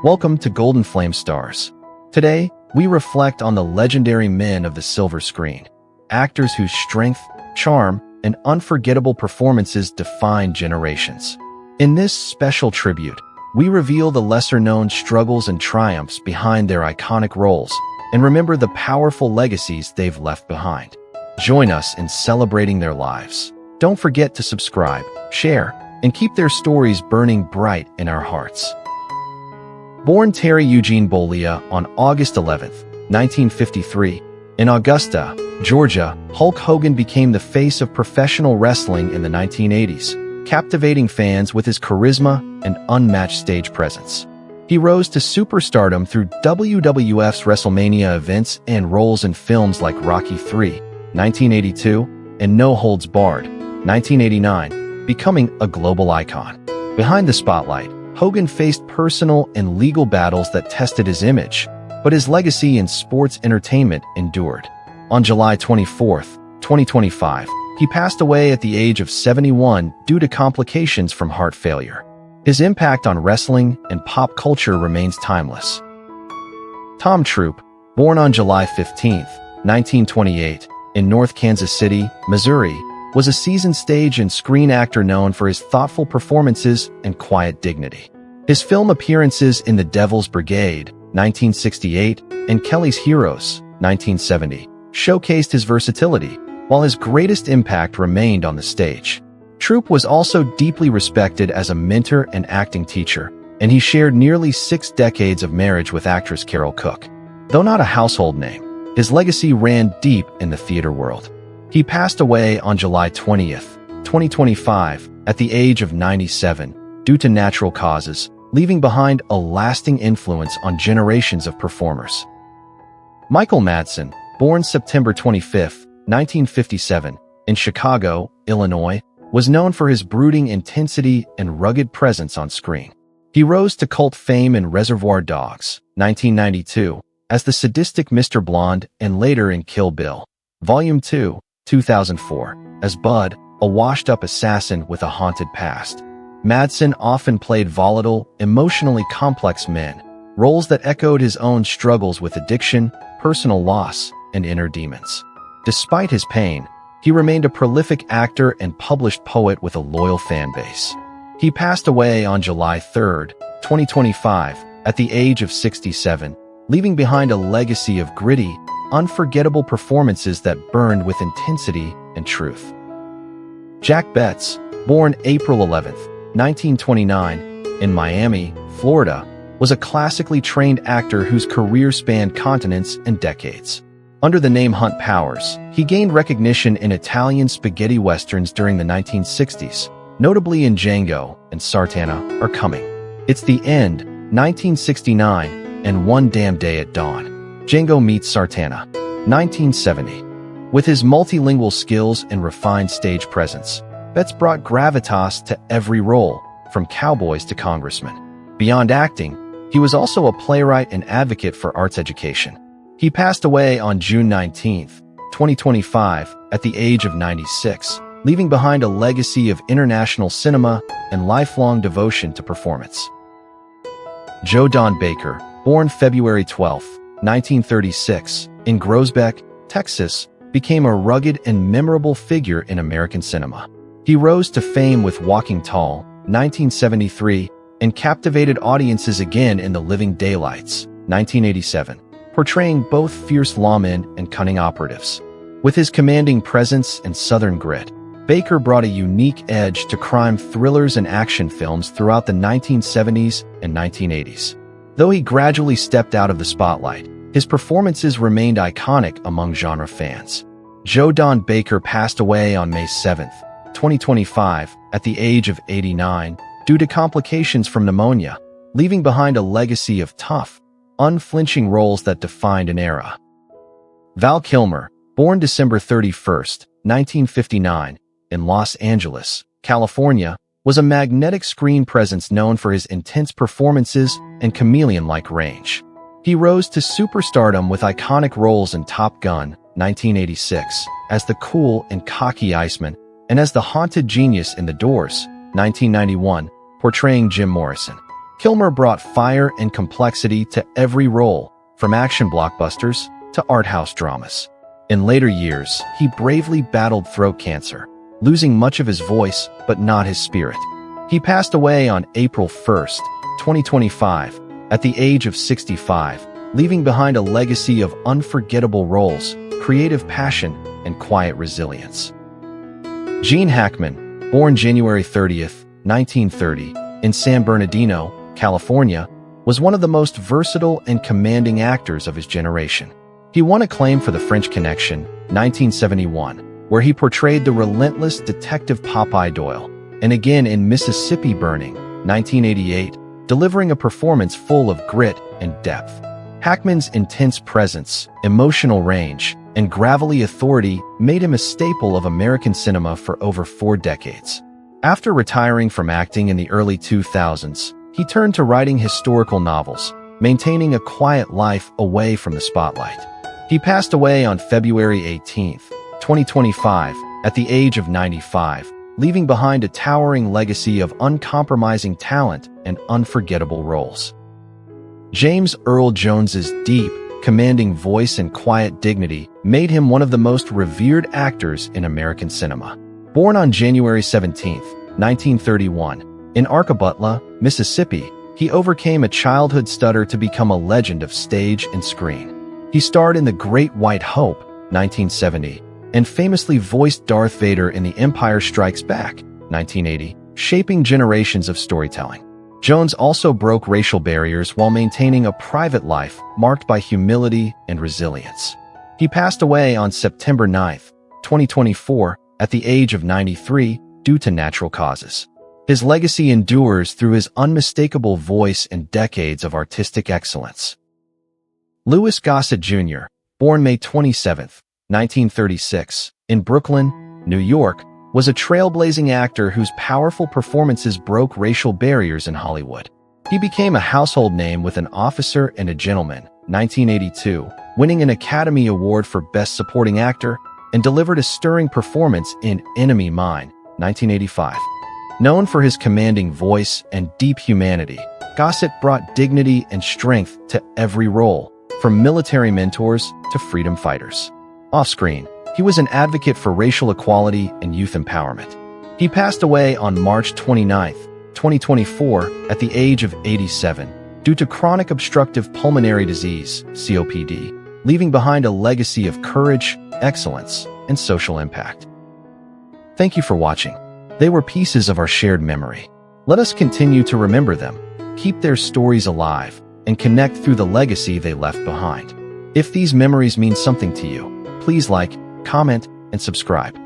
Welcome to Golden Flame Stars. Today, we reflect on the legendary men of the silver screen, actors whose strength, charm, and unforgettable performances define generations. In this special tribute, we reveal the lesser-known struggles and triumphs behind their iconic roles and remember the powerful legacies they've left behind. Join us in celebrating their lives. Don't forget to subscribe, share, and keep their stories burning bright in our hearts. Born Terry Eugene Bollea on August 11, 1953, in Augusta, Georgia, Hulk Hogan became the face of professional wrestling in the 1980s, captivating fans with his charisma and unmatched stage presence. He rose to superstardom through WWF's WrestleMania events and roles in films like Rocky III, 1982, and No Holds Barred, 1989, becoming a global icon. Behind the spotlight, Hogan faced personal and legal battles that tested his image, but his legacy in sports entertainment endured. On July 24, 2025, he passed away at the age of 71 due to complications from heart failure. His impact on wrestling and pop culture remains timeless. Tom Troop, born on July 15, 1928, in North Kansas City, Missouri, was a seasoned stage and screen actor known for his thoughtful performances and quiet dignity. His film appearances in The Devil's Brigade, 1968, and Kelly's Heroes, 1970, showcased his versatility, while his greatest impact remained on the stage. Troop was also deeply respected as a mentor and acting teacher, and he shared nearly 6 decades of marriage with actress Carol Cook. Though not a household name, his legacy ran deep in the theater world. He passed away on July 20, 2025, at the age of 97, due to natural causes, leaving behind a lasting influence on generations of performers. Michael Madson, born September 25, 1957, in Chicago, Illinois, was known for his brooding intensity and rugged presence on screen. He rose to cult fame in Reservoir Dogs, 1992, as the sadistic Mr. Blonde and later in Kill Bill, Volume 2, 2004, as Bud, a washed-up assassin with a haunted past. Madson often played volatile, emotionally complex men, roles that echoed his own struggles with addiction, personal loss, and inner demons. Despite his pain, he remained a prolific actor and published poet with a loyal fan base. He passed away on July 3, 2025, at the age of 67, leaving behind a legacy of gritty, unforgettable performances that burned with intensity and truth. Jack Betts, born April 11, 1929, in Miami, Florida, was a classically trained actor whose career spanned continents and decades. Under the name Hunt Powers, he gained recognition in Italian spaghetti westerns during the 1960s, notably in Django and Sartana Are Coming. It's the End, 1969, and One Damn Day at Dawn, Django Meets Sartana, 1970. With his multilingual skills and refined stage presence, Betts brought gravitas to every role, from cowboys to congressmen. Beyond acting, he was also a playwright and advocate for arts education. He passed away on June 19, 2025, at the age of 96, leaving behind a legacy of international cinema and lifelong devotion to performance. Joe Don Baker, born February 12, 1936, in Groesbeck, Texas, became a rugged and memorable figure in American cinema. He rose to fame with Walking Tall, 1973, and captivated audiences again in The Living Daylights, 1987, portraying both fierce lawmen and cunning operatives. With his commanding presence and southern grit, Baker brought a unique edge to crime thrillers and action films throughout the 1970s and 1980s. Though he gradually stepped out of the spotlight, his performances remained iconic among genre fans. Joe Don Baker passed away on May 7, 2025, at the age of 89, due to complications from pneumonia, leaving behind a legacy of tough, unflinching roles that defined an era. Val Kilmer, born December 31, 1959, in Los Angeles, California, was a magnetic screen presence known for his intense performances and chameleon-like range. He rose to superstardom with iconic roles in Top Gun, 1986, as the cool and cocky Iceman, and as the haunted genius in The Doors, 1991, portraying Jim Morrison. Kilmer brought fire and complexity to every role, from action blockbusters to art house dramas. In later years, he bravely battled throat cancer, losing much of his voice but not his spirit. He passed away on April 1st, 2025, at the age of 65, leaving behind a legacy of unforgettable roles, creative passion, and quiet resilience. Gene Hackman, born January 30th, 1930, in San Bernardino, California, was one of the most versatile and commanding actors of his generation. He won acclaim for The French Connection, 1971, where he portrayed the relentless detective Popeye Doyle, and again in Mississippi Burning, 1988, delivering a performance full of grit and depth. Hackman's intense presence, emotional range, and gravelly authority made him a staple of American cinema for over 4 decades. After retiring from acting in the early 2000s, he turned to writing historical novels, maintaining a quiet life away from the spotlight. He passed away on February 18, 2025, at the age of 95, leaving behind a towering legacy of uncompromising talent and unforgettable roles. James Earl Jones's deep, commanding voice and quiet dignity made him one of the most revered actors in American cinema. Born on January 17, 1931, in Arkabutla, Mississippi, he overcame a childhood stutter to become a legend of stage and screen. He starred in The Great White Hope, 1970, and famously voiced Darth Vader in The Empire Strikes Back, 1980, shaping generations of storytelling. Jones also broke racial barriers while maintaining a private life marked by humility and resilience. He passed away on September 9, 2024, at the age of 93 due to natural causes. His legacy endures through his unmistakable voice and decades of artistic excellence. Louis Gossit Jr., born May 27, 1936, in Brooklyn, New York, was a trailblazing actor whose powerful performances broke racial barriers in Hollywood. He became a household name with An Officer and a Gentleman, 1982, winning an Academy Award for Best Supporting Actor, and delivered a stirring performance in Enemy Mine, 1985. Known for his commanding voice and deep humanity, Gossit brought dignity and strength to every role, from military mentors to freedom fighters. Off-screen, he was an advocate for racial equality and youth empowerment. He passed away on March 29, 2024, at the age of 87, due to chronic obstructive pulmonary disease, COPD, leaving behind a legacy of courage, excellence, and social impact. Thank you for watching. They were pieces of our shared memory. Let us continue to remember them, keep their stories alive, and connect through the legacy they left behind. If these memories mean something to you, please like, comment, and subscribe.